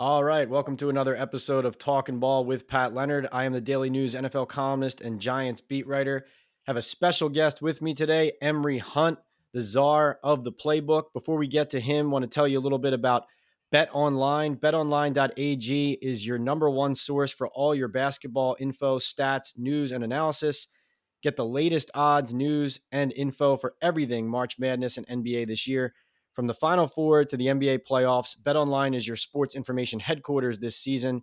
All right, welcome to another episode of Talking Ball with Pat Leonard. I am the Daily News NFL columnist and Giants beat writer. Have a special guest with me today, Emory Hunt, the Czar of the Playbook. Before we get to him, want to tell you a little bit about Bet Online. BetOnline.ag is your number one source for all your basketball info, stats, news, and analysis. Get the latest odds, news, and info for everything March Madness and NBA this year. From the Final Four to the NBA playoffs, BetOnline is your sports information headquarters this season.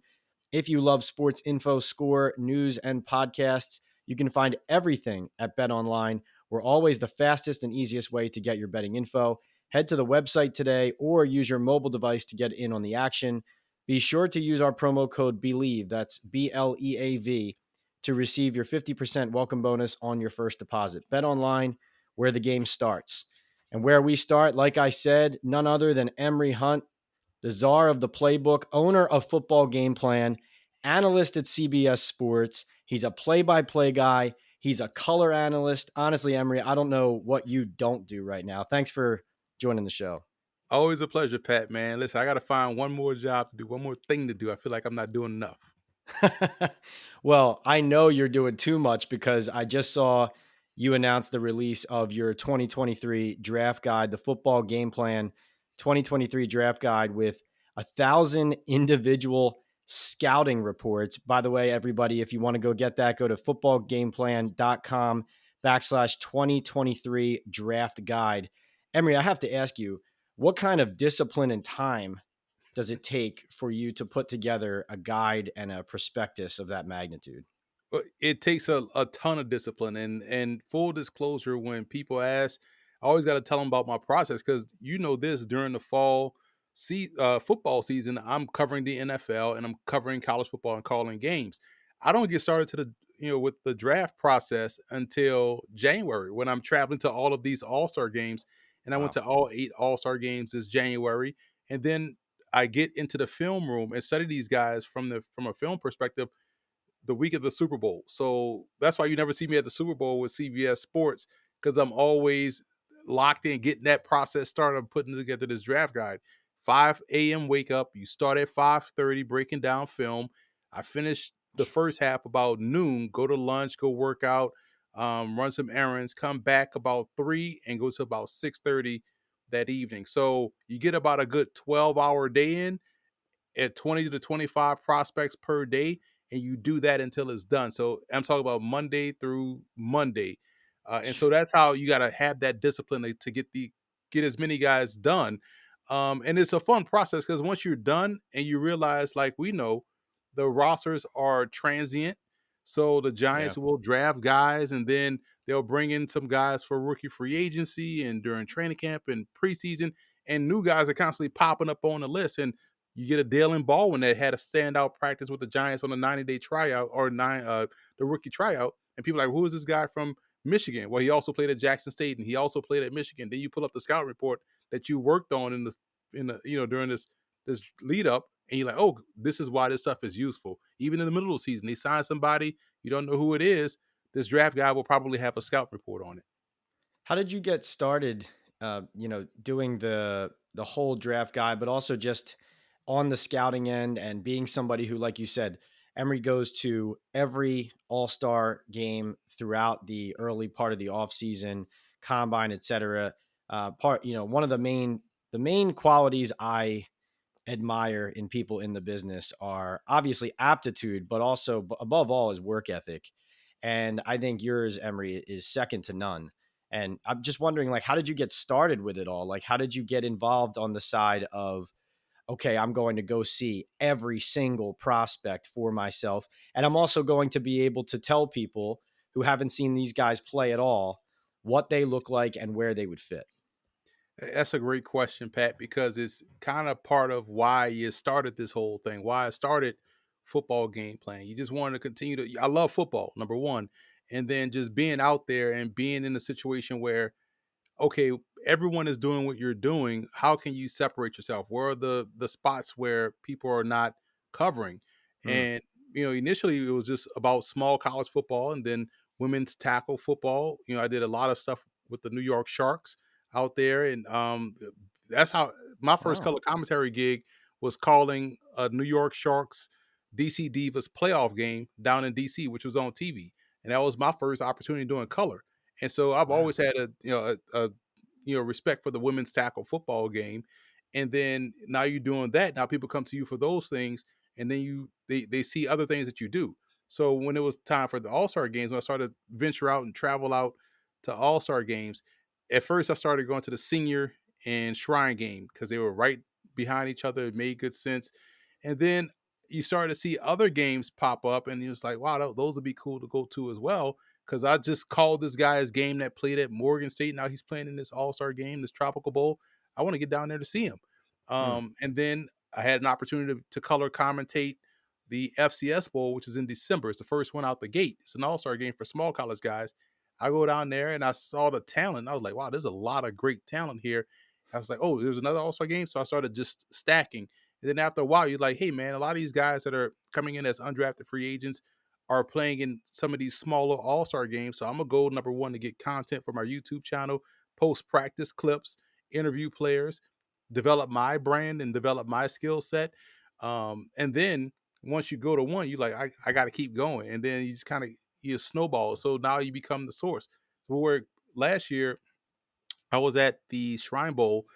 If you love sports info, score, news, and podcasts, you can find everything at BetOnline. We're always the fastest and easiest way to get your betting info. Head to the website today or use your mobile device to get in on the action. Be sure to use our promo code BELIEVE, that's BLEAV, to receive your 50% welcome bonus on your first deposit. BetOnline, where the game starts. And where we start, like I said, none other than Emory Hunt, the czar of the playbook, owner of Football Gameplan, analyst at CBS Sports. He's a play-by-play guy. He's a color analyst. Honestly, Emory, I don't know what you don't do right now. Thanks for joining the show. Always a pleasure, Pat, man. Listen, I got to find one more job to do, one more thing to do. I feel like I'm not doing enough. Well, I know you're doing too much because I just saw you announce the release of your 2023 draft guide, the Football Game Plan 2023 draft guide with 1,000 individual scouting reports. By the way, everybody, if you want to go get that, go to footballgameplan.com/2023 draft guide. Emory, I have to ask you, what kind of discipline and time does it take for you to put together a guide and a prospectus of that magnitude? It takes a ton of discipline and full disclosure. When people ask, I always got to tell them about my process because this during the fall football season, I'm covering the NFL and I'm covering college football and calling games. I don't get started to the with the draft process until January when I'm traveling to all of these All-Star games, and I went Wow. to all 8 All-Star games this January, and then I get into the film room and study these guys from a film perspective the week of the Super Bowl. So that's why you never see me at the Super Bowl with CBS Sports, because I'm always locked in getting that process started. I'm putting together this draft guide. 5 a.m. wake up. You start at 5:30 breaking down film. I finish the first half about noon. Go to lunch. Go work out. Run some errands. Come back about 3 and go to about 6:30 that evening. So you get about a good 12-hour day in at 20 to 25 prospects per day, and you do that until it's done. So I'm talking about Monday through Monday. And so that's how you got to have that discipline to get as many guys done. And it's a fun process because once you're done and you realize, like we know, the rosters are transient. So the Yeah. Giants will draft guys and then they'll bring in some guys for rookie free agency and during training camp and preseason. And new guys are constantly popping up on the list. And you get a Dalen Baldwin that had a standout practice with the Giants on a 90-day tryout or the rookie tryout, and people are like, who is this guy from Michigan? Well, he also played at Jackson State and he also played at Michigan. Then you pull up the scout report that you worked on in the during this lead up, and you're like, oh, this is why this stuff is useful. Even in the middle of the season, they sign somebody you don't know who it is. This draft guy will probably have a scout report on it. How did you get started, doing the whole draft guide, but also just on the scouting end and being somebody who, like you said, Emory goes to every all-star game throughout the early part of the offseason, combine, et cetera. One of the main qualities I admire in people in the business are obviously aptitude, but also above all is work ethic. And I think yours, Emory, is second to none. And I'm just wondering, like, how did you get started with it all? Like, how did you get involved on the side of, okay, I'm going to go see every single prospect for myself. And I'm also going to be able to tell people who haven't seen these guys play at all what they look like and where they would fit. That's a great question, Pat, because it's kind of part of why you started this whole thing, why I started football game plan. You just wanted to continue to, I love football, number one. And then just being out there and being in a situation where, okay, everyone is doing what you're doing. How can you separate yourself? Where are the spots where people are not covering? Mm, And, initially it was just about small college football and then women's tackle football. I did a lot of stuff with the New York Sharks out there, and that's how my first wow. color commentary gig was calling a New York Sharks DC Divas playoff game down in DC, which was on TV, and that was my first opportunity doing color. And so I've Wow. always had a respect for the women's tackle football game. And then now you're doing that. Now people come to you for those things, and then they see other things that you do. So when it was time for the All-Star games, when I started to venture out and travel out to All-Star games, at first I started going to the senior and shrine game because they were right behind each other. It made good sense. And then you started to see other games pop up, and it was like, wow, those would be cool to go to as well. Because I just called this guy's game that played at Morgan State. Now he's playing in this All-Star game, this Tropical Bowl. I want to get down there to see him. Mm. And then I had an opportunity to color commentate the FCS Bowl, which is in December. It's the first one out the gate. It's an All-Star game for small college guys. I go down there and I saw the talent. I was like, wow, there's a lot of great talent here. I was like, oh, there's another All-Star game. So I started just stacking. And then after a while, you're like, hey, man, a lot of these guys that are coming in as undrafted free agents are playing in some of these smaller All-Star games. So I'm going to go number one to get content from our YouTube channel, post practice clips, interview players, develop my brand and develop my skill set. And then once you go to one, you like, I got to keep going. And then you just kind of, you snowball. So now you become the source. Where last year I was at the Shrine Bowl,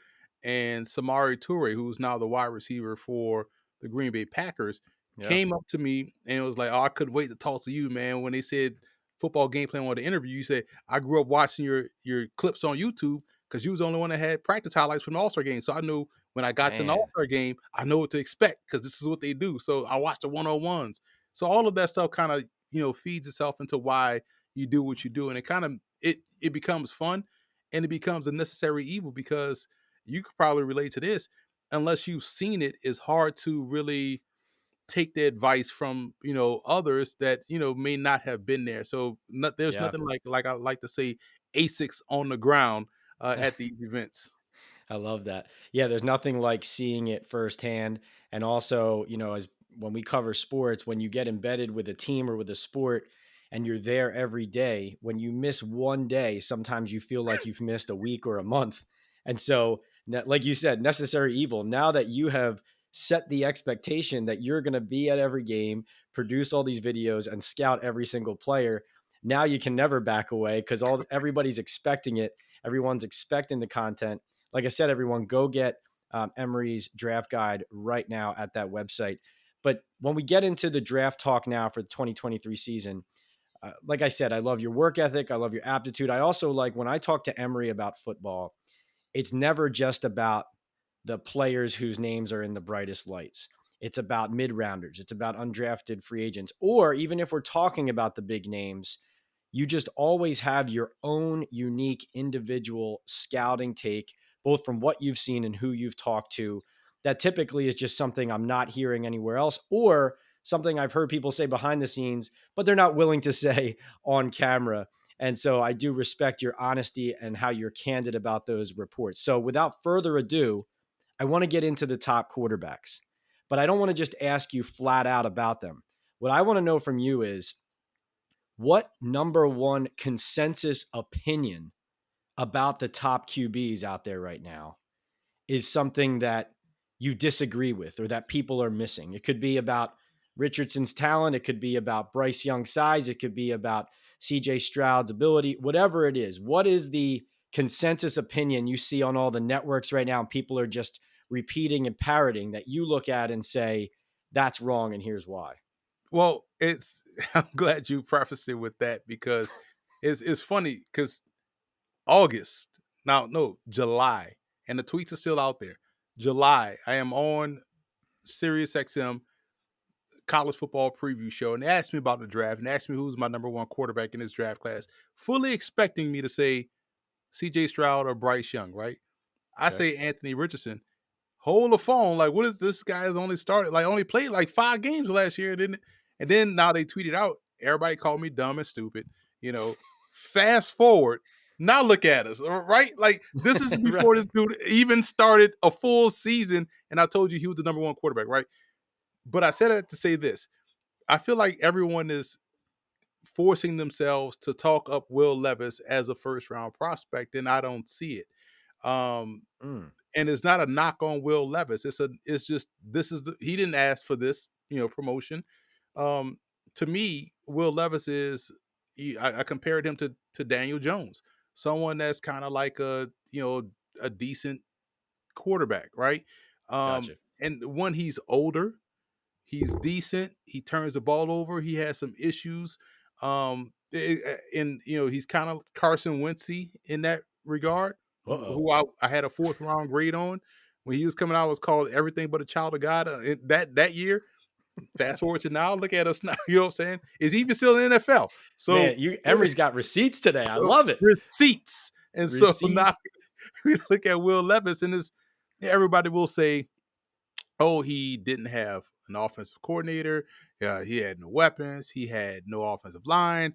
and Samari Toure, who's now the wide receiver for the Green Bay Packers, Yeah. came up to me and was like, "Oh, I couldn't wait to talk to you, man." When they said football game plan on the interview, you said, "I grew up watching your clips on YouTube because you was the only one that had practice highlights from the All Star game." So I knew when I got to an All Man. Star game, I know what to expect because this is what they do. So I watched the 101s. So all of that stuff kind of feeds itself into why you do what you do, and it kind of it becomes fun, and it becomes a necessary evil because you could probably relate to this. Unless you've seen it, it's hard to really take the advice from others that may not have been there. So there's Yeah. nothing like I like to say Asics on the ground at these events. I love that. Yeah, there's nothing like seeing it firsthand. And also, as when we cover sports, when you get embedded with a team or with a sport and you're there every day, when you miss one day, sometimes you feel like you've missed a week or a month. And so, like you said, necessary evil. Now that you have set the expectation that you're going to be at every game, produce all these videos, and scout every single player, now you can never back away because everybody's expecting it. Everyone's expecting the content. Like I said, everyone, go get Emory's draft guide right now at that website. But when we get into the draft talk now for the 2023 season, like I said, I love your work ethic. I love your aptitude. I also like when I talk to Emory about football, it's never just about the players whose names are in the brightest lights. It's about mid rounders. It's about undrafted free agents. Or even if we're talking about the big names, you just always have your own unique individual scouting take, both from what you've seen and who you've talked to. That typically is just something I'm not hearing anywhere else, or something I've heard people say behind the scenes, but they're not willing to say on camera. And so I do respect your honesty and how you're candid about those reports. So without further ado, I want to get into the top quarterbacks, but I don't want to just ask you flat out about them. What I want to know from you is what number one consensus opinion about the top QBs out there right now is something that you disagree with or that people are missing. It could be about Richardson's talent. It could be about Bryce Young's size. It could be about CJ Stroud's ability, whatever it is. What is the consensus opinion you see on all the networks right now? And people are just repeating and parroting that you look at and say, that's wrong. And here's why. Well, it's I'm glad you prefaced it with that because it's funny because August. Now, no, July. And the tweets are still out there. July, I am on Sirius XM college football preview show, and they asked me about the draft and asked me who's my number one quarterback in this draft class, fully expecting me to say CJ Stroud or Bryce Young, right? I Okay. say Anthony Richardson. Hold the phone. Like, what is this guy's only started, like only played like 5 games last year, didn't it? And then now they tweeted out, everybody called me dumb and stupid. You know, fast forward. Now look at us, right? Like this is before Right. this dude even started a full season, and I told you he was the number one quarterback, right? But I said it to say this. I feel like everyone is forcing themselves to talk up Will Levis as a first round prospect, and I don't see it. Um, Mm. And it's not a knock on Will Levis. It's just this is he didn't ask for this, promotion. Um, to me, Will Levis is I compared him to Daniel Jones, someone that's kind of like a decent quarterback, right? Gotcha. And when he's older, he's decent. He turns the ball over. He has some issues. And he's kind of Carson Wentzy in that regard, Uh-oh. who I had a fourth round grade on when he was coming out. It was called Everything But a Child of God. That year. Fast forward to now, look at us now. You know what I'm saying? Is he even still in the NFL? So Man, Emery's got receipts today. I love it. receipts. And so now Receipts. we look at Will Levis, and everybody will say, oh, he didn't have an offensive coordinator. He had no weapons. He had no offensive line.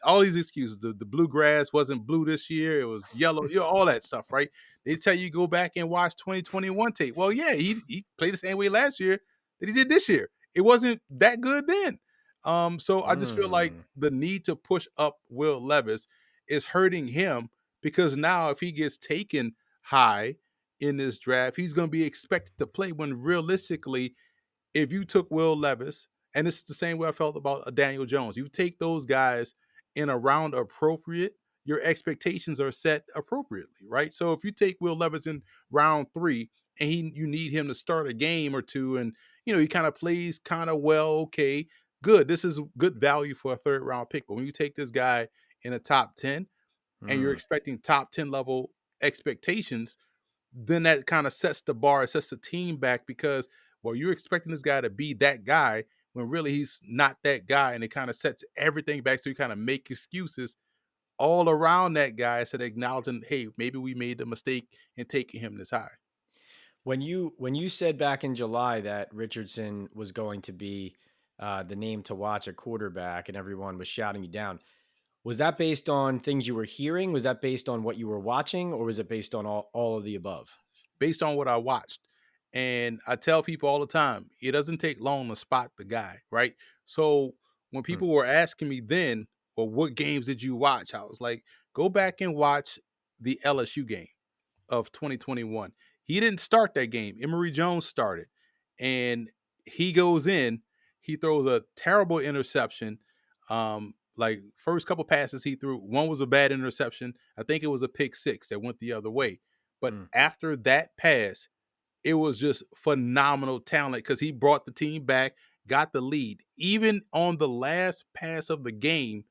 All these excuses. The bluegrass wasn't blue this year. It was yellow. All that stuff, right? They tell you go back and watch 2021 tape. Well, yeah, he played the same way last year that he did this year. It wasn't that good then. So I just feel like Mm. the need to push up Will Levis is hurting him because now if he gets taken high in this draft, he's going to be expected to play when realistically, if you took Will Levis, and this is the same way I felt about Daniel Jones, you take those guys in a round appropriate, your expectations are set appropriately, right? So if you take Will Levis in round 3 and you need him to start a game or two and he kind of plays kind of well, okay, good. This is good value for a third round pick. But when you take this guy in a top 10 and you're Mm. expecting top 10 level expectations, then that kind of sets the bar, it sets the team back because, well, you're expecting this guy to be that guy when really he's not that guy. And it kind of sets everything back. So you kind of make excuses all around that guy instead of acknowledging, hey, maybe we made the mistake in taking him this high. When you said back in July that Richardson was going to be the name to watch at quarterback, and everyone was shouting you down, was that based on things you were hearing? Was that based on what you were watching, or was it based on all of the above? Based on what I watched. And I tell people all the time, it doesn't take long to spot the guy, right? So when Hmm. people were asking me then, well, what games did you watch? I was like, go back and watch the LSU game of 2021. He didn't start that game. Emory Jones started. And he goes in, he throws a terrible interception. Like first couple passes he threw, one was a bad interception. I think it was a pick six that went the other way. But Mm. after that pass, it was just phenomenal talent because he brought the team back, got the lead. Even on the last pass of the game,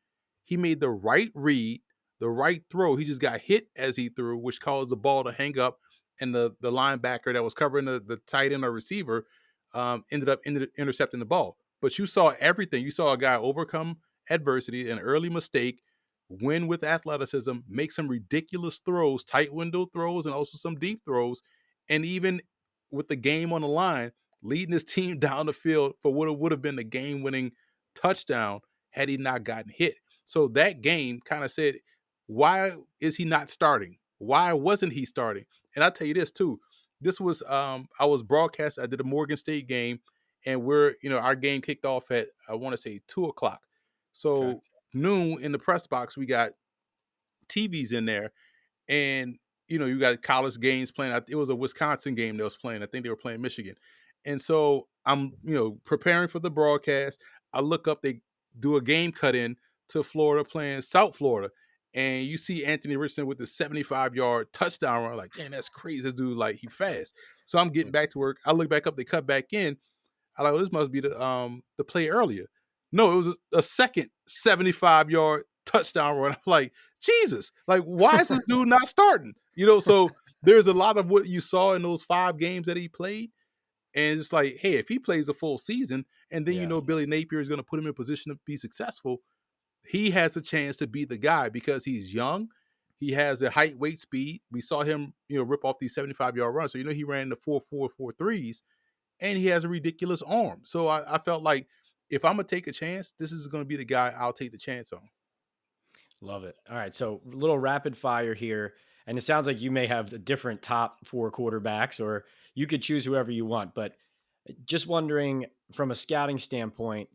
he made the right read, the right throw. He just got hit as he threw, which caused the ball to hang up. And the linebacker that was covering the tight end or receiver ended up intercepting the ball. But you saw everything. You saw a guy overcome adversity, an early mistake, win with athleticism, make some ridiculous throws, tight window throws, and also some deep throws. And even with the game on the line, leading his team down the field for what would have been the game-winning touchdown had he not gotten hit. So that game kind of said, why is he not starting? Why wasn't he starting? And I'll tell you this too. This was I was broadcast. I did a Morgan State game, and our game kicked off at I want to say 2:00. Okay. So noon in the press box, we got TVs in there, and you got college games playing. It was a Wisconsin game that was playing. I think they were playing Michigan, and so I'm preparing for the broadcast. I look up, they do a game cut in to Florida playing South Florida, and you see Anthony Richardson with the 75-yard touchdown run. Like, man, that's crazy. This dude, like, he fast. So I'm getting back to work. I look back up, they cut back in. I like, oh, this must be the play earlier. No, it was a second 75-yard touchdown run. I'm like, Jesus, like, why is this dude not starting? So there's a lot of what you saw in those 5 games that he played. And it's like, hey, if he plays a full season and then Yeah. Billy Napier is going to put him in position to be successful, he has a chance to be the guy because he's young. He has the height, weight, speed. We saw him, rip off these 75-yard runs. So, he ran the 4.44 threes, and he has a ridiculous arm. So I felt like if I'm going to take a chance, this is going to be the guy I'll take the chance on. Love it. All right. So, little rapid fire here. And it sounds like you may have the different top four quarterbacks, or you could choose whoever you want. But just wondering from a scouting standpoint,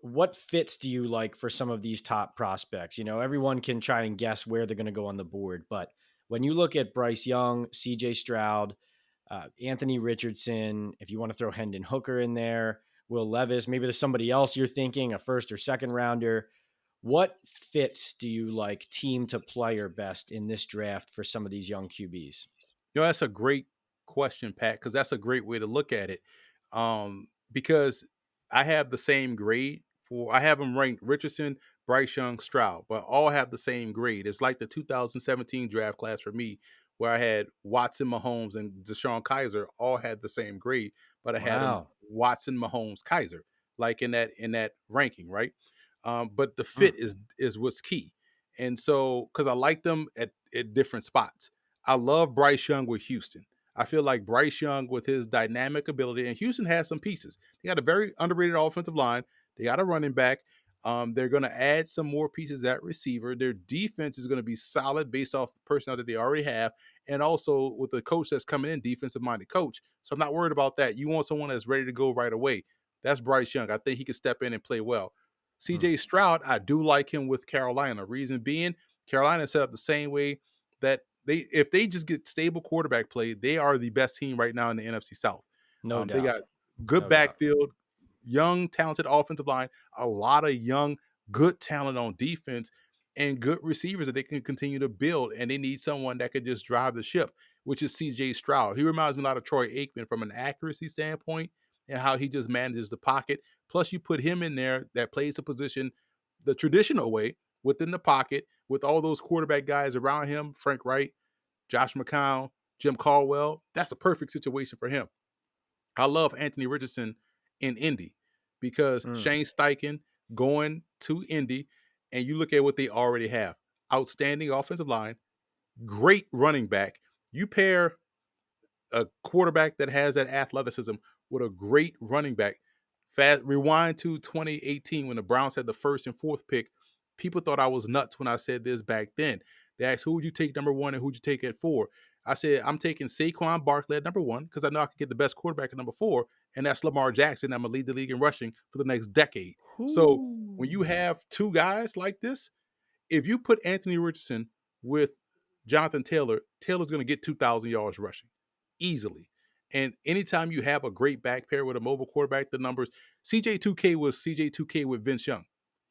what fits do you like for some of these top prospects? Everyone can try and guess where they're going to go on the board, but when you look at Bryce Young, CJ Stroud, Anthony Richardson, if you want to throw Hendon Hooker in there, Will Levis, maybe there's somebody else you're thinking, a first or second rounder. What fits do you like team to player best in this draft for some of these young QBs? That's a great question, Pat, because that's a great way to look at it. Because I have the same grade for I have them ranked Richardson, Bryce Young, Stroud, but all have the same grade. It's like the 2017 draft class for me, where I had Watson, Mahomes, and Deshaun Kaiser all had the same grade, but I had them Wow. Watson, Mahomes, Kaiser, like in that ranking, right? But the Hmm. fit is what's key, and so because I like them at different spots. I love Bryce Young with Houston. I feel like Bryce Young with his dynamic ability, and Houston has some pieces. They got a very underrated offensive line. They got a running back. They're going to add some more pieces at receiver. Their defense is going to be solid based off the personnel that they already have, and also with the coach that's coming in, defensive-minded coach. So I'm not worried about that. You want someone that's ready to go right away. That's Bryce Young. I think he can step in and play well. Hmm. CJ Stroud, I do like him with Carolina. Reason being, Carolina set up the same way that if they just get stable quarterback play, they are the best team right now in the NFC South. No They doubt. got good No doubt. backfield, young, talented offensive line, a lot of young, good talent on defense, and good receivers that they can continue to build. And they need someone that could just drive the ship, which is CJ Stroud. He reminds me a lot of Troy Aikman from an accuracy standpoint and how he just manages the pocket. Plus, you put him in there that plays the position the traditional way within the pocket with all those quarterback guys around him, Frank Wright, Josh McCown, Jim Caldwell. That's a perfect situation for him. I love Anthony Richardson in Indy because Hmm. Shane Steichen going to Indy, and you look at what they already have. Outstanding offensive line, great running back. You pair a quarterback that has that athleticism with a great running back. Fast rewind to 2018 when the Browns had the first and fourth pick. People thought I was nuts when I said this back then. They asked who would you take number one and who'd you take at four. I said I'm taking Saquon Barkley at number one because I know I could get the best quarterback at number four, and that's Lamar Jackson. I'm gonna lead the league in rushing for the next decade. So when you Ooh. have two guys like this, if you put Anthony Richardson with Jonathan Taylor, Taylor's going to get 2,000 yards rushing easily. And anytime you have a great back pair with a mobile quarterback, the numbers CJ2K was CJ2K with Vince Young.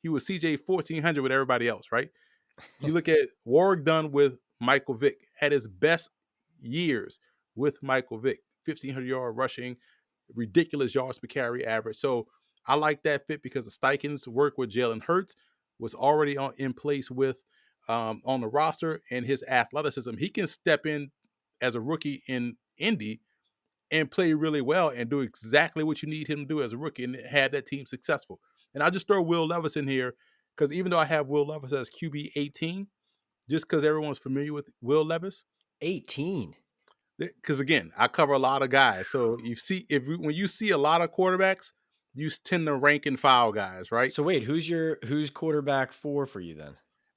He was CJ 1400 with everybody else, right? You look at Warwick Dunn with Michael Vick, had his best years with Michael Vick, 1,500-yard rushing, ridiculous yards per carry average. So I like that fit because the Steichen's work with Jalen Hurts was already in place with on the roster, and his athleticism. He can step in as a rookie in Indy and play really well and do exactly what you need him to do as a rookie and have that team successful. And I just throw Will Levis in here because even though I have Will Levis as QB 18, just because everyone's familiar with Will Levis, 18. because again, I cover a lot of guys. So you see, when you see a lot of quarterbacks, you tend to rank and file guys, right? So wait, who's quarterback for you then?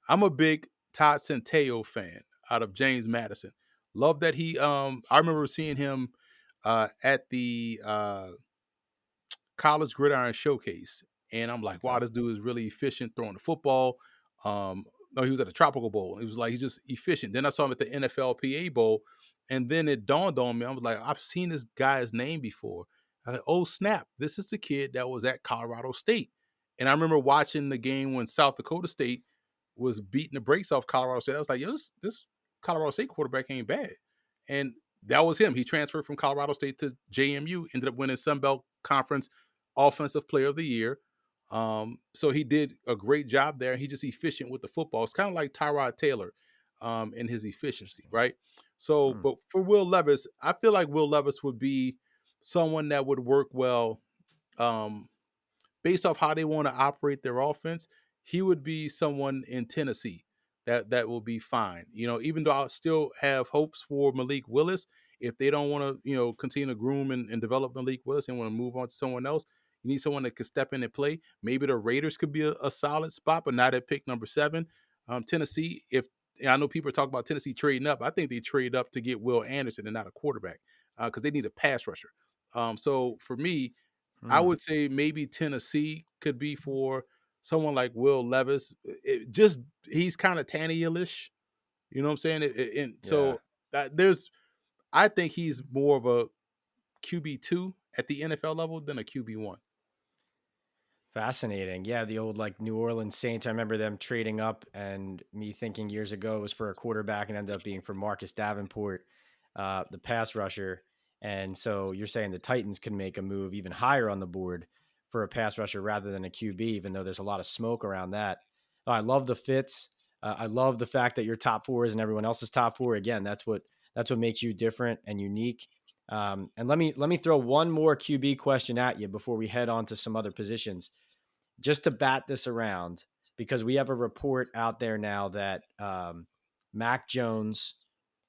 I'm a big Todd Centeio fan out of James Madison. Love that I remember seeing him at the College Gridiron Showcase, and I'm like, wow, Okay. this dude is really efficient throwing the football. Um, no, he was at the Tropical Bowl. He was like, he's just efficient. Then I saw him at the NFLPA Bowl, and then it dawned on me. I was like, I've seen this guy's name before. I was like, oh snap, this is the kid that was at Colorado State. And I remember watching the game when South Dakota State was beating the brakes off Colorado State. I was like, yo, this Colorado State quarterback ain't bad. And that was him. He transferred from Colorado State to JMU, ended up winning Sun Belt Conference Offensive Player of the Year. So he did a great job there. He's just efficient with the football. It's kind of like Tyrod Taylor in his efficiency, right? So, Hmm. but for Will Levis, I feel like Will Levis would be someone that would work well um, based off how they want to operate their offense. He would be someone in Tennessee that will be fine. Even though I still have hopes for Malik Willis, if they don't want to, continue to groom and develop Malik Willis and want to move on to someone else, you need someone that could step in and play. Maybe the Raiders could be a solid spot, but not at pick number 7. Tennessee, if I know people are talking about Tennessee trading up, I think they trade up to get Will Anderson and not a quarterback because they need a pass rusher. So for me, I Hmm. would say maybe Tennessee could be for someone like Will Levis. He's kind of Tannehill-ish, You know what I'm saying? And Yeah. so there's, I think he's more of a QB2 at the NFL level than a QB1. Fascinating. Yeah, the old like New Orleans Saints. I remember them trading up, and me thinking years ago it was for a quarterback, and ended up being for Marcus Davenport, the pass rusher. And so you're saying the Titans could make a move even higher on the board for a pass rusher rather than a QB, even though there's a lot of smoke around that. I love the fits. I love the fact that your top four isn't everyone else's top four. Again, that's what makes you different and unique. And let me throw one more QB question at you before we head on to some other positions, just to bat this around, because we have a report out there now that Mac Jones,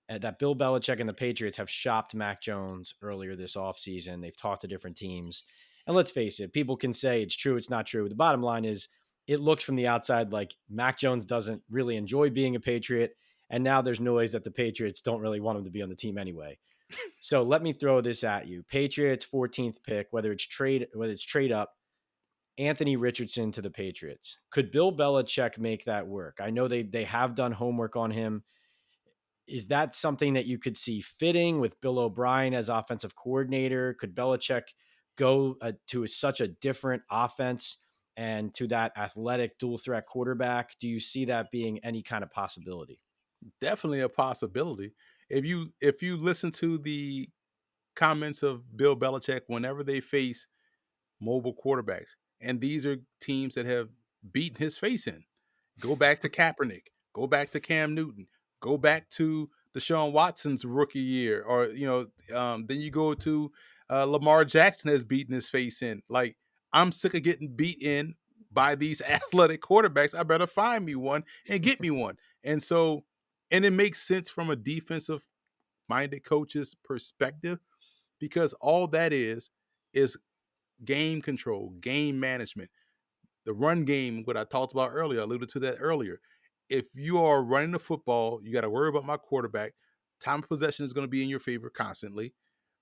that Bill Belichick and the Patriots have shopped Mac Jones earlier this offseason. They've talked to different teams. And let's face it, people can say it's true, it's not true. The bottom line is it looks from the outside like Mac Jones doesn't really enjoy being a Patriot. And now there's noise that the Patriots don't really want him to be on the team anyway. So let me throw this at you. Patriots 14th pick, whether it's trade up, Anthony Richardson to the Patriots. Could Bill Belichick make that work? I know they have done homework on him. Is that something that you could see fitting with Bill O'Brien as offensive coordinator? Could Belichick go to such a different offense and to that athletic dual threat quarterback? Do you see that being any kind of possibility? Definitely a possibility. If you listen to the comments of Bill Belichick whenever they face mobile quarterbacks, and these are teams that have beaten his face in. Go back to Kaepernick. Go back to Cam Newton. Go back to Deshaun Watson's rookie year, or then you go to Lamar Jackson has beaten his face in. Like, I'm sick of getting beat in by these athletic quarterbacks. I better find me one and get me one. And so, and it makes sense from a defensive minded coach's perspective, because all that is game control, game management. The run game, what I talked about earlier, I alluded to that earlier. If you are running the football, you got to worry about my quarterback. Time of possession is going to be in your favor constantly.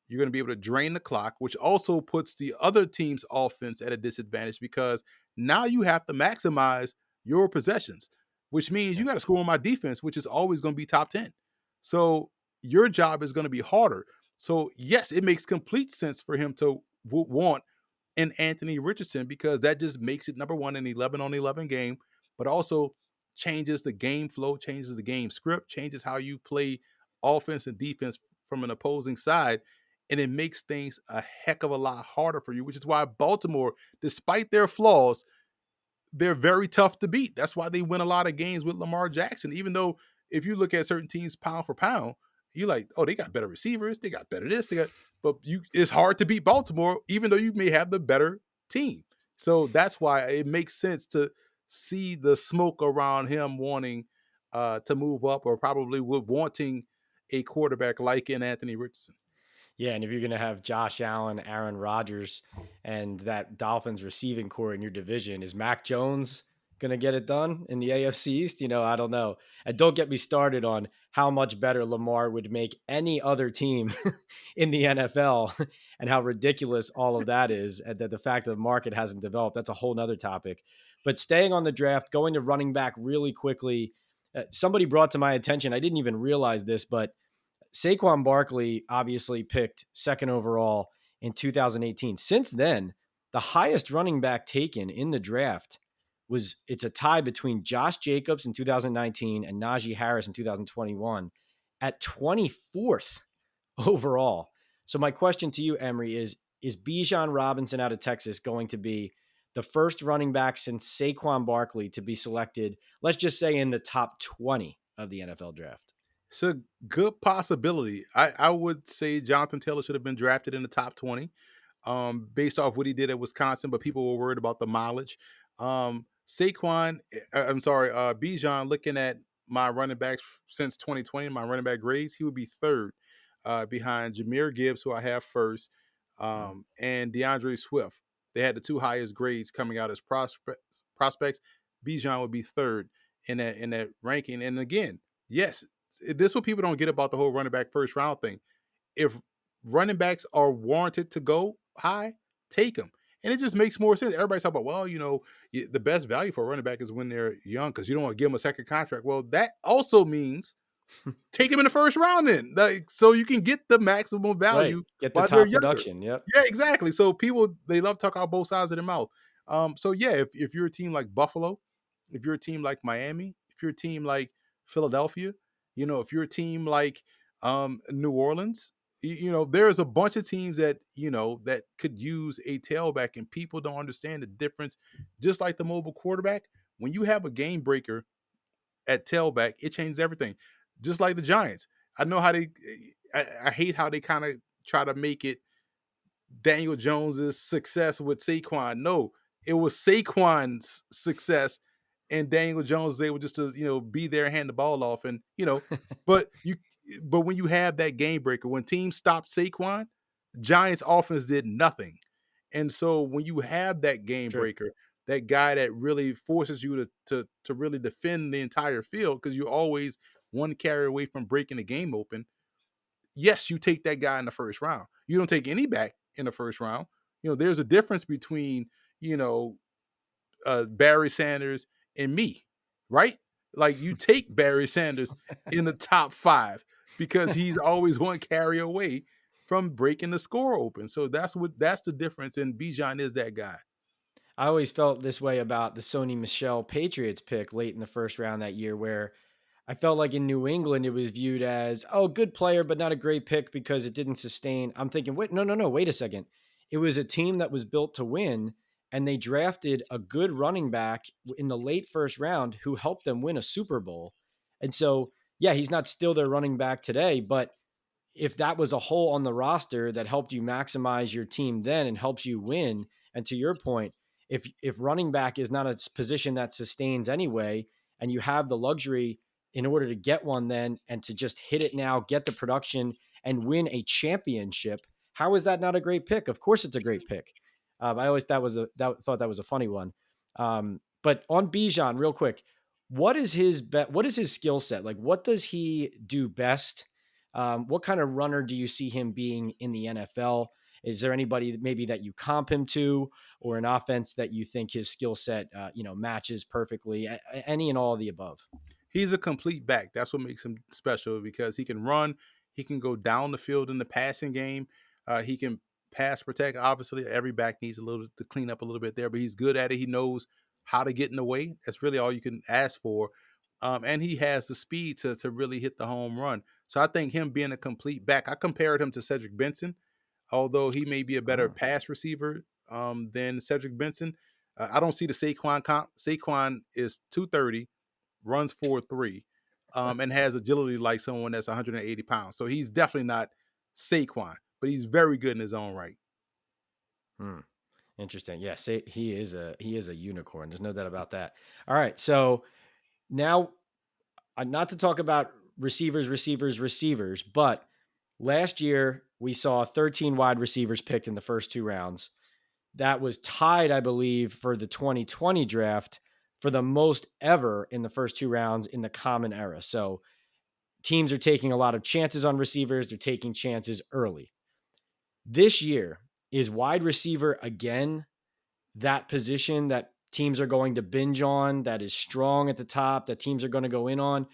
You're going to be able to drain the clock, which also puts the other team's offense at a disadvantage, because now you have to maximize your possessions, which means you got to score on my defense, which is always going to be top 10. So your job is going to be harder. So, yes, it makes complete sense for him to want an Anthony Richardson, because that just makes it, number one, an 11 on 11 game, but also changes the game flow, changes the game script, changes how you play offense and defense from an opposing side. And it makes things a heck of a lot harder for you, which is why Baltimore, despite their flaws, they're very tough to beat. That's why they win a lot of games with Lamar Jackson. Even though if you look at certain teams pound for pound, you're like, oh, they got better receivers, they got better this, they got, but it's hard to beat Baltimore, even though you may have the better team. So that's why it makes sense to see the smoke around him wanting to move up, or probably wanting a quarterback like in Anthony Richardson. Yeah, and if you're going to have Josh Allen, Aaron Rodgers, and that Dolphins receiving core in your division, is Mac Jones going to get it done in the AFC East? I don't know. And don't get me started on how much better Lamar would make any other team in the NFL and how ridiculous all of that is, and that the fact that the market hasn't developed. That's a whole nother topic. But staying on the draft, going to running back really quickly, somebody brought to my attention, I didn't even realize this, but Saquon Barkley obviously picked second overall in 2018. Since then, the highest running back taken in the draft it's a tie between Josh Jacobs in 2019 and Najee Harris in 2021 at 24th overall. So my question to you, Emory, is Bijan Robinson out of Texas going to be the first running back since Saquon Barkley to be selected, let's just say in the top 20 of the NFL draft? It's a good possibility. I would say Jonathan Taylor should have been drafted in the top 20, based off what he did at Wisconsin, but people were worried about the mileage. Bijan, looking at my running backs since 2020, my running back grades, he would be third, behind Jahmyr Gibbs, who I have first, and DeAndre Swift. They had the two highest grades coming out as prospects. Bijan would be third in that ranking. And again, yes, this is what people don't get about the whole running back first round thing. If running backs are warranted to go high, take them. And it just makes more sense. Everybody's talking about, well, the best value for a running back is when they're young, because you don't want to give them a second contract. Well, that also means take him in the first round then, like, so you can get the maximum Right. value Get the while they're top younger. production. Yep. Yeah, exactly. So people, they love to talk out both sides of their mouth. So yeah, if you're a team like Buffalo, if you're a team like Miami, if you're a team like Philadelphia, if you're a team like New Orleans, there's a bunch of teams that that could use a tailback, and people don't understand the difference. Just like the mobile quarterback, when you have a game breaker at tailback, it changes everything. Just like the Giants. I know how they I hate how they kind of try to make it Daniel Jones's success with Saquon. No, it was Saquon's success, and Daniel Jones was able just to be there and hand the ball off, and but you but when you have that game breaker, when teams stopped Saquon, Giants offense did nothing. And so when you have that game True. breaker, that guy that really forces you to really defend the entire field, because you're always one carry away from breaking the game open. Yes, you take that guy in the first round. You don't take any back in the first round. There's a difference between you know Barry Sanders and me, right? Like, you take Barry Sanders in the top 5 because he's always one carry away from breaking the score open. So that's the difference, and Bijan is that guy. I always felt this way about the Sony Michel Patriots pick late in the first round that year, where I felt like in New England it was viewed as, oh, good player, but not a great pick because it didn't sustain. I'm thinking, wait, no, no, no, wait a second. It was a team that was built to win, and they drafted a good running back in the late first round who helped them win a Super Bowl. And so, yeah, he's not still their running back today, but if that was a hole on the roster that helped you maximize your team then and helps you win, and to your point, if running back is not a position that sustains anyway, and you have the luxury in order to get one then and to just hit it now, get the production and win a championship, how is that not a great pick? Of course, it's a great pick. I always thought that was a funny one. But on Bijan, real quick, what is his skill set? Like, what does he do best? What kind of runner do you see him being in the NFL? Is there anybody maybe that you comp him to, or an offense that you think his skill set, matches perfectly? Any and all of the above. He's a complete back. That's what makes him special, because he can run, he can go down the field in the passing game, he can pass protect. Obviously, every back needs a little to clean up a little bit there, but he's good at it. He knows how to get in the way. That's really all you can ask for. And he has the speed to really hit the home run. So I think him being a complete back, I compared him to Cedric Benson, although he may be a better Oh. pass receiver than Cedric Benson. I don't see the Saquon comp. Saquon is 230, runs 4.3, and has agility like someone that's 180 pounds. So he's definitely not Saquon, but he's very good in his own right. Hmm. Interesting. Yeah, say he is a unicorn. There's no doubt about that. All right, so now, not to talk about receivers, but last year we saw 13 wide receivers picked in the first 2 rounds. That was tied, I believe, for the 2020 draft for the most ever in the first 2 rounds in the common era. So teams are taking a lot of chances on receivers. They're taking chances early. This year, is wide receiver again that position that teams are going to binge on, that is strong at the top, that teams are going to go in on?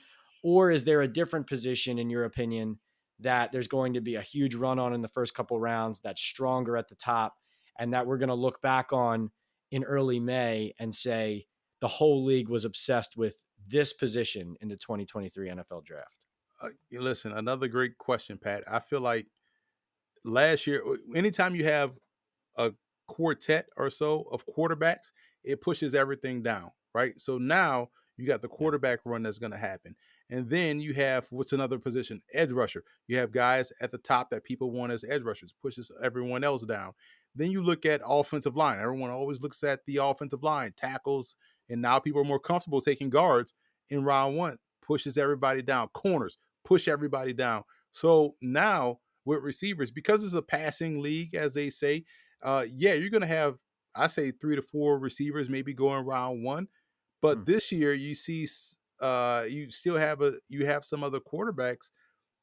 Or is there a different position, in your opinion, that there's going to be a huge run on in the first couple rounds that's stronger at the top, and that we're going to look back on in early May and say the whole league was obsessed with this position in the 2023 NFL draft? Listen, another great question, Pat. I feel like last year, anytime you have a quartet or so of quarterbacks, it pushes everything down, right? So now you got the Yeah. quarterback run that's going to happen. And then you have, what's another position? Edge rusher. You have guys at the top that people want as edge rushers, pushes everyone else down. Then you look at offensive line. Everyone always looks at the offensive line, tackles, and now people are more comfortable taking guards in round one, pushes everybody down. Corners, push everybody down. So now with receivers, because it's a passing league, as they say, yeah, you're going to have, I say, 3 to 4 receivers maybe going round one. Hmm. But this year, you see, you still have you have some other quarterbacks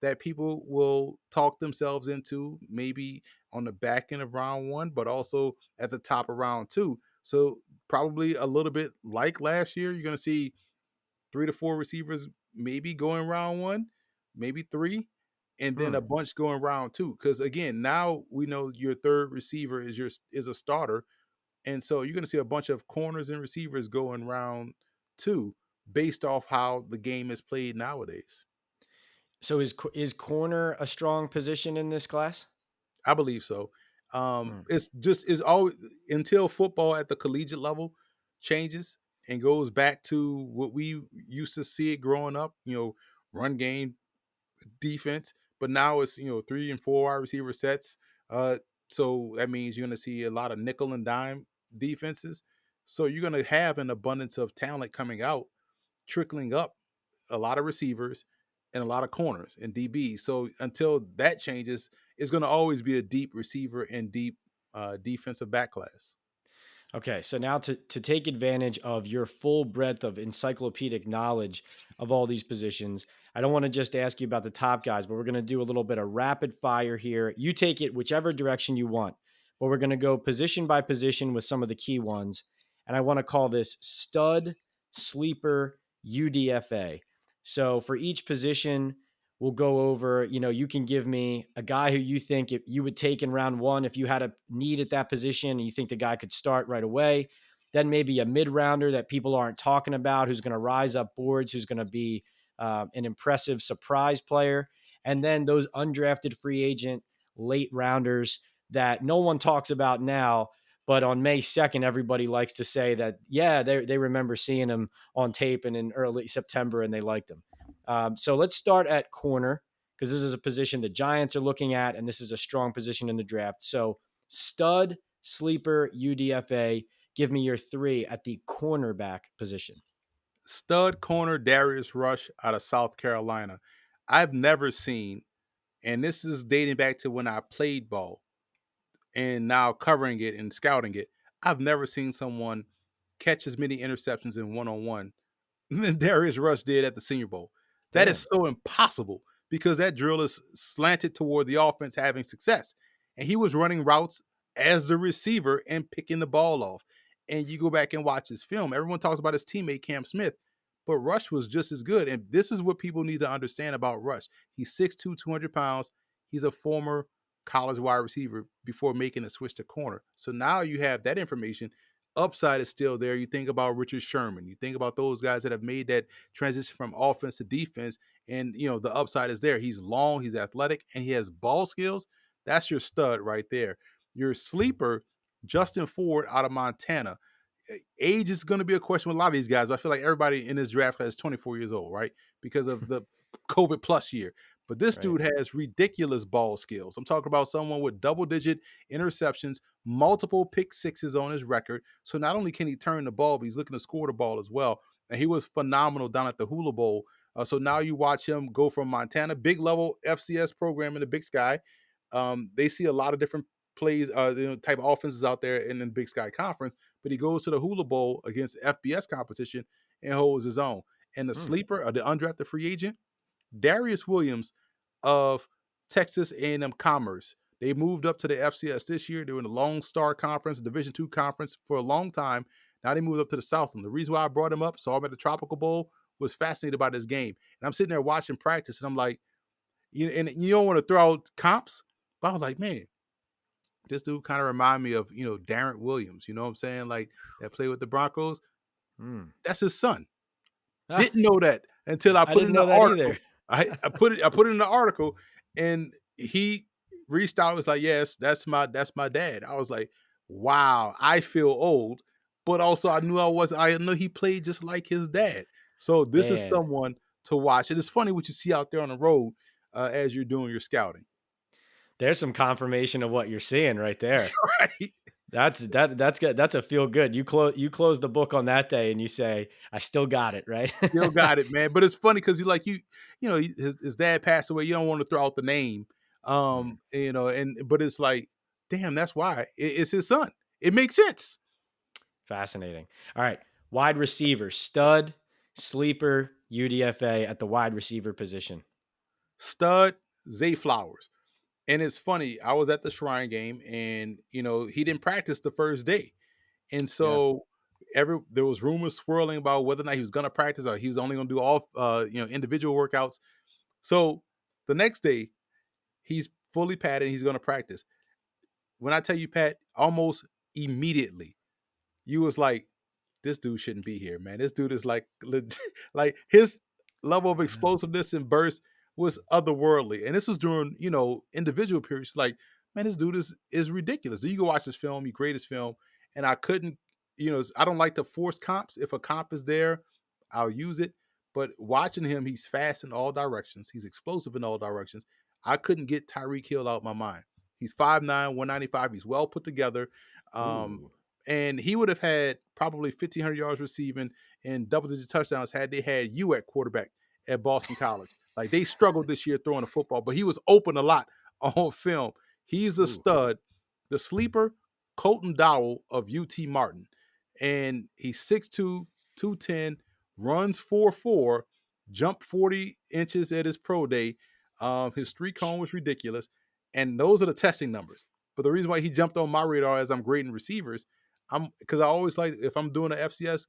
that people will talk themselves into maybe on the back end of round one, but also at the top of round two. So probably a little bit like last year, you're going to see 3 to 4 receivers maybe going round one. maybe 3, and then Hmm. a bunch going round 2. Because again, now we know your third receiver is a starter, and so you're going to see a bunch of corners and receivers go in round 2 based off how the game is played nowadays. So is corner a strong position in this class? I believe so. Hmm. It's always until football at the collegiate level changes and goes back to what we used to see it growing up, run game, defense, but now it's, 3 and 4 wide receiver sets. Uh, so that means you're going to see a lot of nickel and dime defenses. So you're going to have an abundance of talent coming out, trickling up, a lot of receivers and a lot of corners and DBs. So until that changes, it's going to always be a deep receiver and deep defensive back class. Okay, so now to take advantage of your full breadth of encyclopedic knowledge of all these positions, I don't want to just ask you about the top guys, but we're going to do a little bit of rapid fire here. You take it whichever direction you want, but we're going to go position by position with some of the key ones. And I want to call this stud, sleeper, UDFA. So for each position, we'll go over, you can give me a guy who you think if you would take in round one if you had a need at that position and you think the guy could start right away. Then maybe a mid rounder that people aren't talking about who's going to rise up boards, who's going to be an impressive surprise player. And then those undrafted free agent late rounders that no one talks about now. But on May 2nd, everybody likes to say that, yeah, they remember seeing him on tape and in early September and they liked him. So let's start at corner because this is a position the Giants are looking at, and this is a strong position in the draft. So stud, sleeper, UDFA. Give me your 3 at the cornerback position. Stud corner Darius Rush out of South Carolina. I've never seen, and this is dating back to when I played ball and now covering it and scouting it. I've never seen someone catch as many interceptions in one on one than Darius Rush did at the Senior Bowl. That is Damn. so impossible because that drill is slanted toward the offense having success. And he was running routes as the receiver and picking the ball off. And you go back and watch his film. Everyone talks about his teammate, Cam Smith, but Rush was just as good. And this is what people need to understand about Rush. He's 6'2, 200 pounds. He's a former college wide receiver before making a switch to corner. So now you have that information. Upside is still there. You think about Richard Sherman. You think about those guys that have made that transition from offense to defense, and the upside is there. He's long, he's athletic, and he has ball skills. That's your stud right there. Your sleeper, Justin Ford out of Montana. Age is going to be a question with a lot of these guys. But I feel like everybody in this draft class is 24 years old, right? Because of the COVID plus year. But this Right. dude has ridiculous ball skills. I'm talking about someone with double digit interceptions, multiple pick sixes on his record. So not only can he turn the ball, but he's looking to score the ball as well. And he was phenomenal down at the Hula Bowl. So now you watch him go from Montana, big level FCS program in the Big Sky. They see a lot of different plays, type of offenses out there in the Big Sky Conference, but he goes to the Hula Bowl against FBS competition and holds his own. And the Hmm. sleeper, or the undrafted free agent, Darius Williams of Texas A&M Commerce. They moved up to the FCS this year. They were in the Lone Star Conference, Division II Conference for a long time. Now they moved up to the Southland. The reason why I brought him up, saw him at the Tropical Bowl, was fascinated by this game. And I'm sitting there watching practice, and I'm like, and you don't want to throw out comps, but I was like, man, this dude kind of remind me of, Darren Williams. You know what I'm saying? Like that played with the Broncos. Hmm. That's his son. Ah, Didn't know that until I I put it didn't in the know that article. either. I put it in the article, and he reached out, was like, "Yes, that's my dad." I was like, "Wow, I feel old," but also I know he played just like his dad. So this is Man, someone to watch. It is funny what you see out there on the road as you're doing your scouting. there's some confirmation of what you're seeing right there. Right? That's good. That's a feel good. You close the book on that day and you say, I still got it, right? Still got it, man. But it's funny because his dad passed away. You don't want to throw out the name, Mm, but it's like, damn, that's why it's his son. It makes sense. fascinating. All right. Wide receiver, stud, sleeper, UDFA at the wide receiver position. Stud Zay Flowers, and it's funny. I was at the Shrine game, and he didn't practice the first day, and Yeah. so there was rumors swirling about whether or not he was going to practice or he was only going to do all individual workouts. So The next day, he's fully padded. He's going to practice. When I tell you, Pat, almost immediately, you was like, this dude shouldn't be here, man. This dude is like, like his level of explosiveness and burst was otherworldly. And this was during, individual periods. Like, man, this dude is ridiculous. So you go watch this film, you grade his film, and I couldn't, I don't like to force comps. If a comp is there, I'll use it. But watching him, he's fast in all directions. He's explosive in all directions. I couldn't get Tyreek Hill out of my mind. He's 5'9", 195. He's well put together. Ooh. And he would have had probably 1,500 yards receiving and double-digit touchdowns had they had you at quarterback at Boston College. Like, they struggled this year throwing the football, but he was open a lot on film. He's a stud. The sleeper, Colton Dowell of UT Martin. And he's 6'2", 210, runs 4.4, jumped 40 inches at his pro day. His streak cone was ridiculous. And those are the testing numbers. But the reason why he jumped on my radar as I'm grading receivers, because I always like, if I'm doing an FCS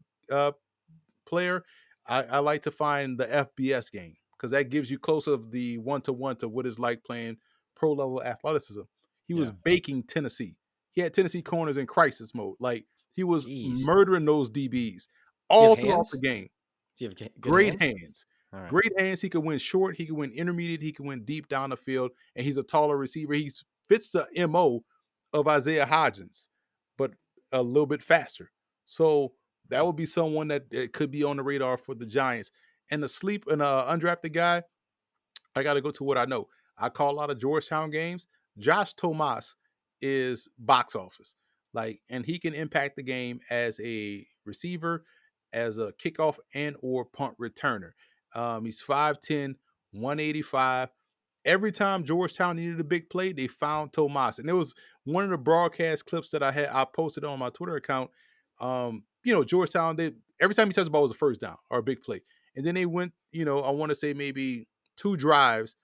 player, I like to find the FBS game, because that gives you close of the one-to-one to what it's like playing pro level athleticism. He was baking Tennessee. He had Tennessee corners in crisis mode. Like, he was murdering those DBs all throughout the game. Does he have good Great hands? hands. Right. Great hands. He could win short. He could win intermediate. He could win deep down the field. And he's a taller receiver. He fits the MO of Isaiah Hodgins, but a little bit faster. So that would be someone that could be on the radar for the Giants. And the undrafted guy, I got to go to what I know. I call a lot of Georgetown games. Josh Tomas is box office. And he can impact the game as a receiver, as a kickoff and or punt returner. He's 5'10", 185. Every time Georgetown needed a big play, they found Tomas. And there was one of the broadcast clips that I posted on my Twitter account. Georgetown, every time he touched the ball was a first down or a big play. And then they went, I want to say maybe 2 drives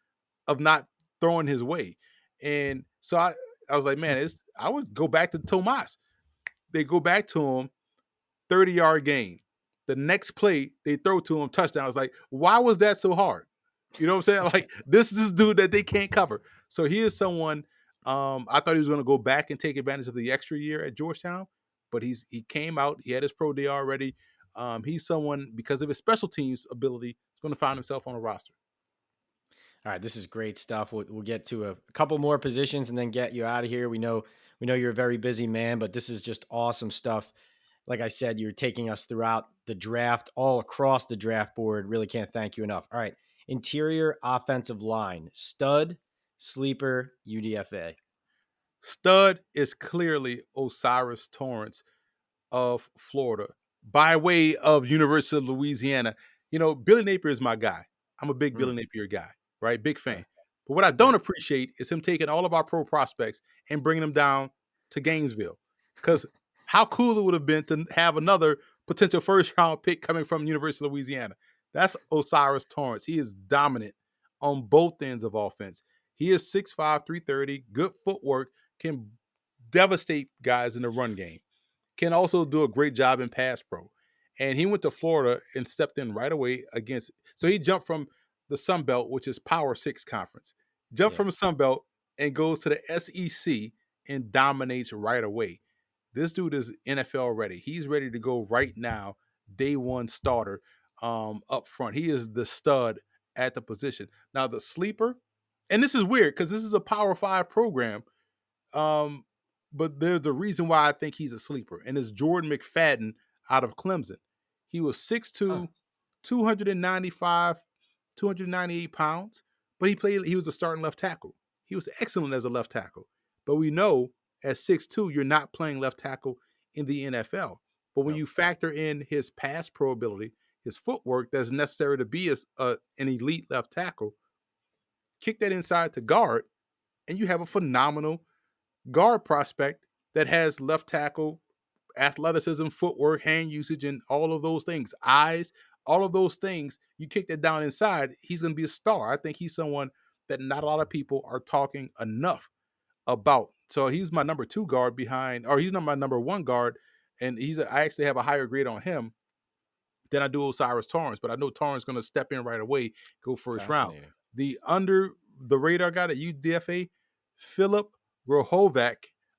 of not throwing his way. And so I was like, man, I would go back to Tomas. They go back to him, 30-yard gain. The next play, they throw to him, touchdown. I was like, why was that so hard? You know what I'm saying? Like, this is this dude that they can't cover. So he is someone, I thought he was going to go back and take advantage of the extra year at Georgetown, but he came out. He had his pro day already. He's someone, because of his special teams ability, is going to find himself on a roster. All right, this is great stuff. We'll get to a couple more positions and then get you out of here. We know you're a very busy man, but this is just awesome stuff. Like I said, you're taking us throughout the draft, all across the draft board. Really can't thank you enough. All right, interior offensive line, stud, sleeper, UDFA. Stud is clearly Osiris Torrance of Florida by way of University of Louisiana. Billy Napier is my guy. I'm a big Billy Napier guy, right? Big fan. But what I don't appreciate is him taking all of our pro prospects and bringing them down to Gainesville. Because how cool it would have been to have another potential first-round pick coming from University of Louisiana. That's Osiris Torrance. He is dominant on both ends of offense. He is 6'5", 330, good footwork, can devastate guys in the run game, can also do a great job in pass pro. And he went to Florida and stepped in right away so he jumped from the Sun Belt, which is Power 6 conference, from the Sun Belt and goes to the SEC and dominates right away. This dude is NFL ready. He's ready to go right now, day one starter up front. He is the stud at the position. Now the sleeper, and this is weird because this is a Power 5 program, but there's a reason why I think he's a sleeper, and it's Jordan McFadden out of Clemson. He was 6'2", 295, 298 pounds, but he was a starting left tackle. He was excellent as a left tackle. But we know at 6'2", you're not playing left tackle in the NFL. But when you factor in his pass pro ability, his footwork that's necessary to be an elite left tackle, kick that inside to guard, and you have a phenomenal guard prospect that has left tackle athleticism, footwork, hand usage, and all of those things, eyes, all of those things. You kick that down inside, he's going to be a star. I think he's someone that not a lot of people are talking enough about. So he's my number 2 guard he's not my number 1 guard, and I actually have a higher grade on him than I do Osiris Torrance, but I know Torrance is going to step in right away, go first round. The the radar guy at UDFA, Philip Grohovac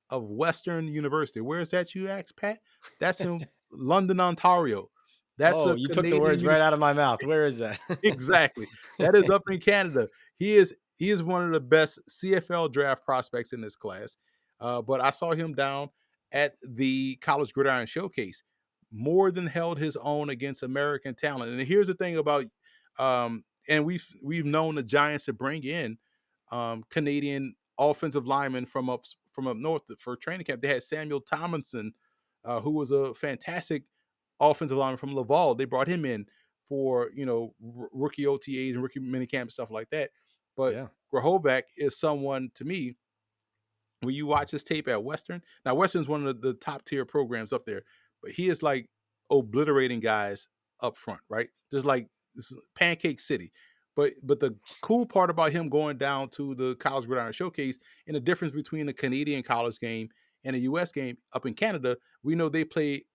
of Western University. Where is that, you ask, Pat? That's in London, Ontario. That's Oh, a you took the Canadian words university. right out of my mouth. Where is that? Exactly. That is up in Canada. He is one of the best CFL draft prospects in this class. But I saw him down at the College Gridiron Showcase. More than held his own against American talent. And here's the thing about, and we've known the Giants to bring in Canadian offensive linemen from up north for training camp. They had Samuel Tomlinson, who was a fantastic offensive lineman from Laval. They brought him in for rookie OTAs and rookie minicamp stuff like that. But Yeah. Grahovac is someone to me when you watch his tape at Western. Now Western's one of the top tier programs up there, but he is like obliterating guys up front, right? Just like this is Pancake City. But the cool part about him going down to the College Gridiron Showcase and the difference between a Canadian college game and a US game up in Canada, we know they play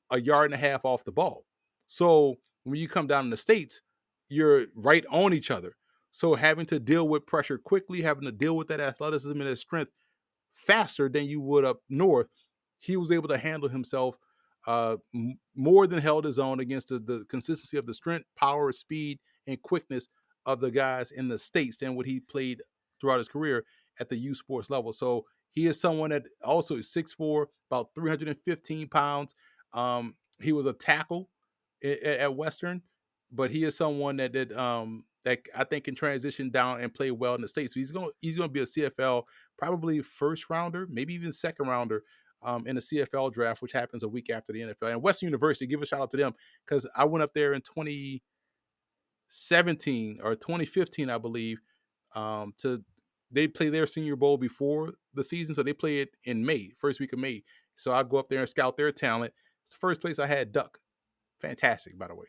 a yard and a half off the ball. So when you come down in the States, you're right on each other. So having to deal with pressure quickly, having to deal with that athleticism and that strength faster than you would up north, he was able to handle himself more than held his own against the consistency of the strength, power, speed, and quickness of the guys in the States than what he played throughout his career at the U Sports level. So he is someone that also is 6'4", about 315 pounds. He was a tackle at Western, but he is someone that I think can transition down and play well in the States. So he's gonna be a CFL probably first rounder, maybe even second rounder in the CFL draft, which happens a week after the NFL. And Western University, give a shout out to them because I went up there in 2017 or 2015, I believe. To They play their Senior Bowl before the season, so they play it in May, first week of May. So I go up there and scout their talent. It's the first place I had Duck. Fantastic, by the way.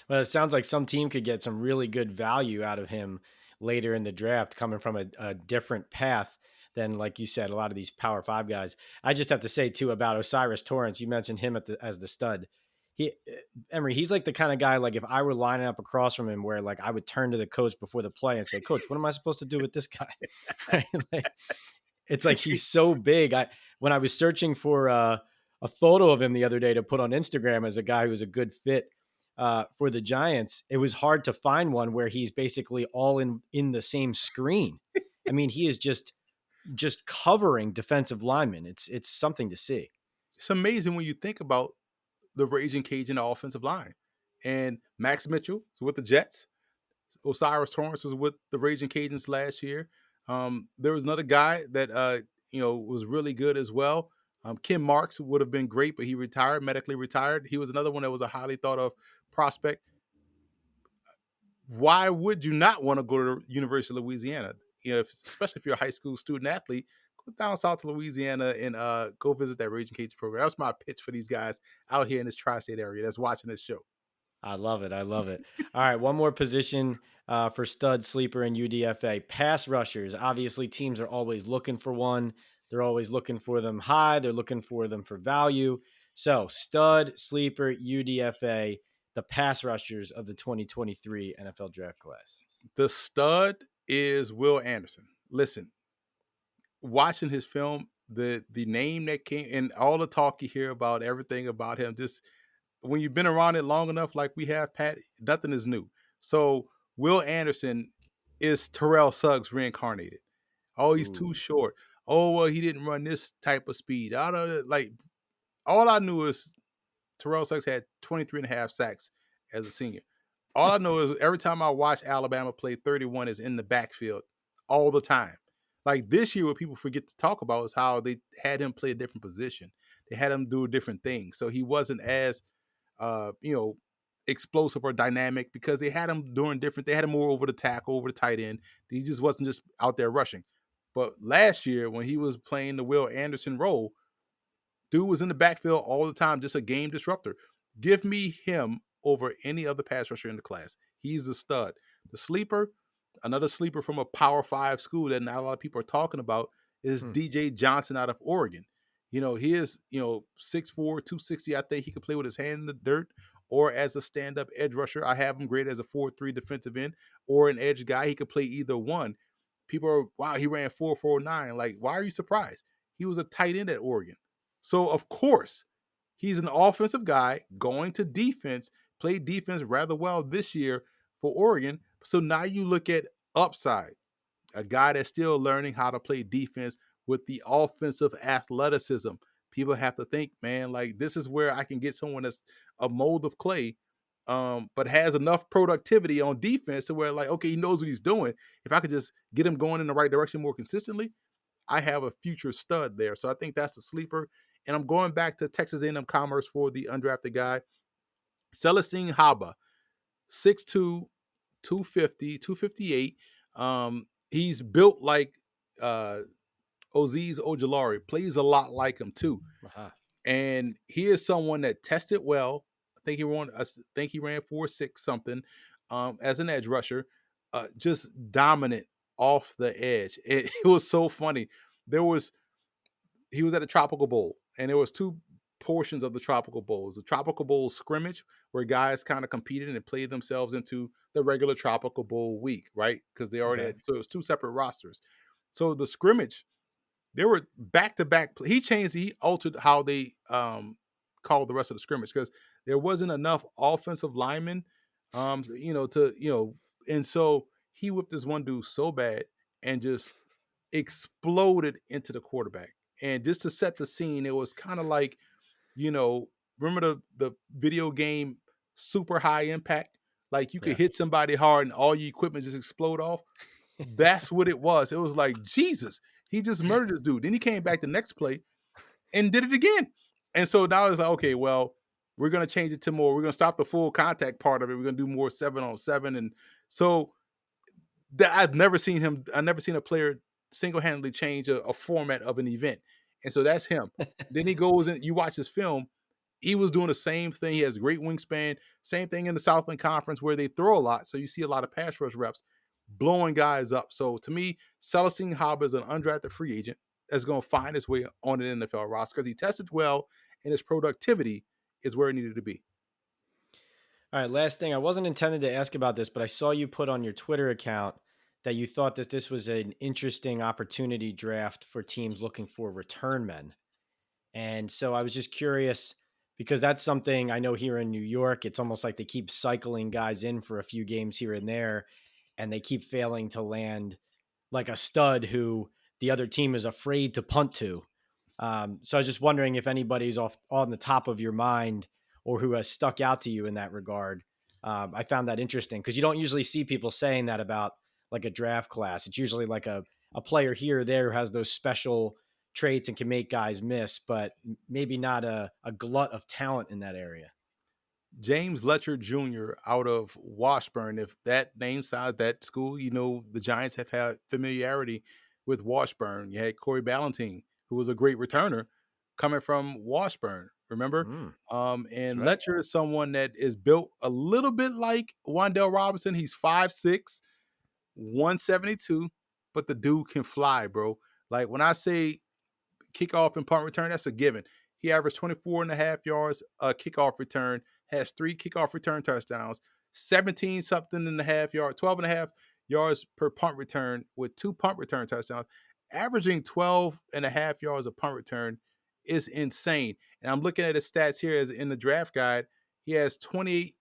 Well, it sounds like some team could get some really good value out of him later in the draft, coming from a different path than, like you said, a lot of these Power Five guys. I just have to say too about Osiris Torrance. You mentioned him as the stud. Emory, he's like the kind of guy, like if I were lining up across from him, where like I would turn to the coach before the play and say, "Coach, what am I supposed to do with this guy?" Right? Like, it's like he's so big. When I was searching for a photo of him the other day to put on Instagram as a guy who's a good fit for the Giants, it was hard to find one where he's basically all in the same screen. I mean, he is just covering defensive linemen. It's something to see. It's amazing when you think about the Raging Cajun offensive line. And Max Mitchell is with the Jets. Osiris Torrance was with the Raging Cajuns last year. There was another guy that was really good as well. Kim Marks would have been great, but he retired, medically retired. He was another one that was a highly thought of prospect. Why would you not want to go to the University of Louisiana? Especially if you're a high school student athlete, go down south to Louisiana and go visit that Raging Cajun program. That's my pitch for these guys out here in this tri-state area that's watching this show. I love it. I love it. All right, one more position for stud sleeper in UDFA. Pass rushers. Obviously, teams are always looking for one. They're always looking for them high. They're looking for them for value. So, stud sleeper UDFA, the pass rushers of the 2023 NFL draft class. The stud is Will Anderson. Listen, watching his film, the name that came and all the talk you hear about everything about him, just when you've been around it long enough, like we have, Pat, nothing is new. So Will Anderson is Terrell Suggs reincarnated. Oh, he's too Ooh. short. Oh, well, he didn't run this type of speed. I don't like. All I knew is Terrell Suggs had 23 and a half sacks as a senior. All I know is every time I watch Alabama play, 31 is in the backfield all the time. Like this year, what people forget to talk about is how they had him play a different position. They had him do different things. So he wasn't as, explosive or dynamic because they had him doing different. They had him more over the tackle, over the tight end. He just wasn't just out there rushing. But last year, when he was playing the Will Anderson role, dude was in the backfield all the time, just a game disruptor. Give me him over any other pass rusher in the class. He's the stud. The sleeper, another sleeper from a Power 5 school that not a lot of people are talking about is DJ Johnson out of Oregon. He is, 6'4", 260. I think he could play with his hand in the dirt or as a stand-up edge rusher. I have him graded as a 4.3 defensive end or an edge guy. He could play either one. People are, wow, he ran 4.49. Like, why are you surprised? He was a tight end at Oregon. So, of course, he's an offensive guy going to defense, played defense rather well this year for Oregon. So now you look at upside, a guy that's still learning how to play defense with the offensive athleticism. People have to think, man, like this is where I can get someone that's a mold of clay, but has enough productivity on defense to where, like, okay, he knows what he's doing. If I could just get him going in the right direction more consistently, I have a future stud there. So I think that's a sleeper. And I'm going back to Texas A&M Commerce for the undrafted guy, Celestine Haba, 6'2", 250, 258. He's built like Azeez Ojulari, plays a lot like him too. Uh-huh. And he is someone that tested well. I think he ran 4.6 something as an edge rusher, just dominant off the edge. It was so funny. He was at a Tropical Bowl, and there was two portions of the Tropical Bowl. It was the Tropical Bowl scrimmage where guys kind of competed and played themselves into the regular Tropical Bowl week, right? Because they already had, so it was two separate rosters. So the scrimmage, there were back-to-back. He altered how they called the rest of the scrimmage because there wasn't enough offensive linemen, and so he whipped this one dude so bad and just exploded into the quarterback. And just to set the scene, it was kind of like, remember the video game Super High Impact? Like you could hit somebody hard and all your equipment just explode off. That's what it was. It was like, Jesus, he just murdered this dude. Then he came back the next play and did it again. And so now it's like, okay, well, we're going to change it to more. We're going to stop the full contact part of it. We're going to do more 7-on-7. And so I've never seen a player single-handedly change a format of an event. And so that's him. Then he goes and you watch his film. He was doing the same thing. He has great wingspan. Same thing in the Southland Conference where they throw a lot. So you see a lot of pass rush reps blowing guys up. So to me, Celestine Haba is an undrafted free agent that's going to find his way on an NFL roster because he tested well and his productivity is where it needed to be. All right, last thing. I wasn't intended to ask about this, but I saw you put on your Twitter account that you thought that this was an interesting opportunity draft for teams looking for return men. And so I was just curious because that's something I know here in New York, it's almost like they keep cycling guys in for a few games here and there, and they keep failing to land like a stud who the other team is afraid to punt to. So I was just wondering if anybody's on the top of your mind or who has stuck out to you in that regard. I found that interesting because you don't usually see people saying that about like a draft class. It's usually like a player here or there who has those special traits and can make guys miss, but maybe not a glut of talent in that area. James Letcher Jr. out of Washburn. If that name sounds that school, the Giants have had familiarity with Washburn. You had Corey Ballentine, who was a great returner coming from Washburn, remember? And right. Letcher is someone that is built a little bit like Wan'Dale Robinson. He's 5'6", 172, but the dude can fly, bro. Like when I say kickoff and punt return, that's a given. He averaged 24.5 yards a kickoff return, has 3 kickoff return touchdowns, 17 something and a half yards, 12.5 yards per punt return with 2 punt return touchdowns, averaging 12.5 yards a punt return is insane. And I'm looking at his stats here as in the draft guide. He has 28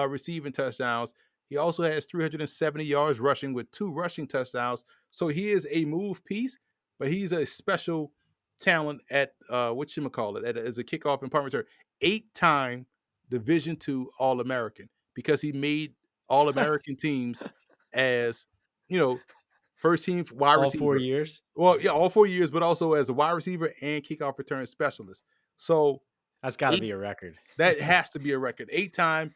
receiving touchdowns. He also has 370 yards rushing with 2 rushing touchdowns. So he is a move piece, but he's a special talent at whatchamacallit, as a kickoff and punt return. 8-time Division II All-American because he made All-American teams as, first team wide All receiver. 4 years? Well, yeah, all 4 years, but also as a wide receiver and kickoff return specialist. So That's got to be a record. that has to be a record. 8-time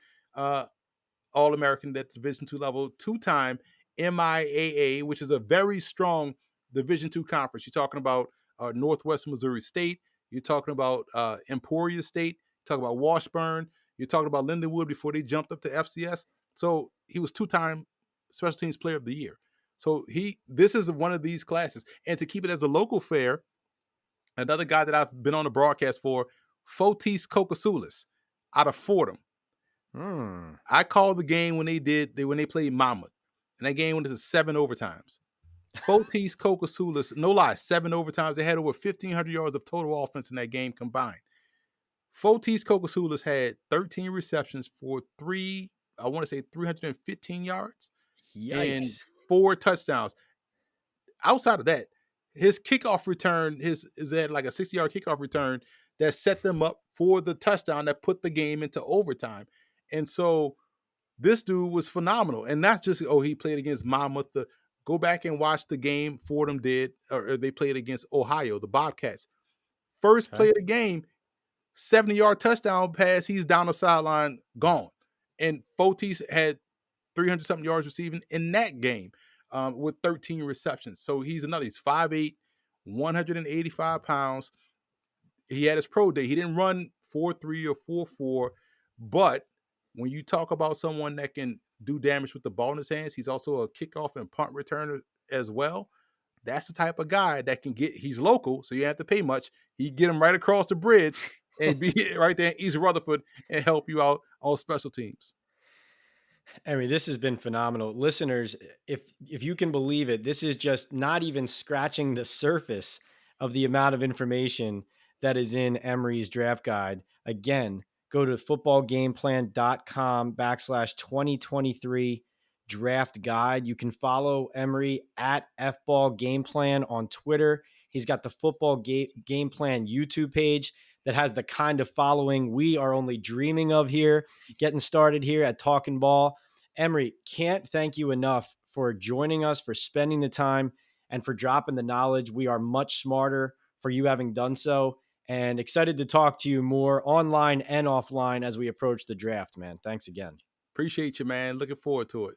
All-American at Division II level, 2-time MIAA, which is a very strong Division II conference. You're talking about Northwest Missouri State. You're talking about Emporia State. You're talking about Washburn. You're talking about Lindenwood before they jumped up to FCS. So he was 2-time Special Teams Player of the Year. So this is one of these classes. And to keep it as a local fair, another guy that I've been on the broadcast for, Fotis Kokosoulis out of Fordham. Hmm. I called the game when they played Monmouth, and that game went into 7 overtimes. Fotis Kokasulas, no lie, 7 overtimes. They had over 1,500 yards of total offense in that game combined. Fotis Kokasulas had 13 receptions for I want to say 315 yards and Yikes. 4 touchdowns. Outside of that, his kickoff return, is that like a 60-yard kickoff return that set them up for the touchdown that put the game into overtime. And so this dude was phenomenal. And not just, he played against Monmouth. Go back and watch the game Fordham did, or they played against Ohio, the Bobcats. First Okay. play of the game, 70-yard touchdown pass, he's down the sideline, gone. And Fotis had 300 something yards receiving in that game with 13 receptions. So he's 5'8", 185 pounds. He had his pro day. He didn't run 4.3 or 4.4, but when you talk about someone that can do damage with the ball in his hands, he's also a kickoff and punt returner as well. That's the type of guy that he's local, so you have to pay much. He get him right across the bridge and be right there in East Rutherford and help you out on special teams. I mean, this has been phenomenal. Listeners, if you can believe it, this is just not even scratching the surface of the amount of information that is in Emory's draft guide. Again, go to footballgameplan.com/2023 draft guide. You can follow Emory at FBall Game Plan on Twitter. He's got the Football Game Plan YouTube page that has the kind of following we are only dreaming of here, getting started here at Talking Ball. Emory, can't thank you enough for joining us, for spending the time, and for dropping the knowledge. We are much smarter for you having done so, and excited to talk to you more online and offline as we approach the draft, man. Thanks again. Appreciate you, man. Looking forward to it.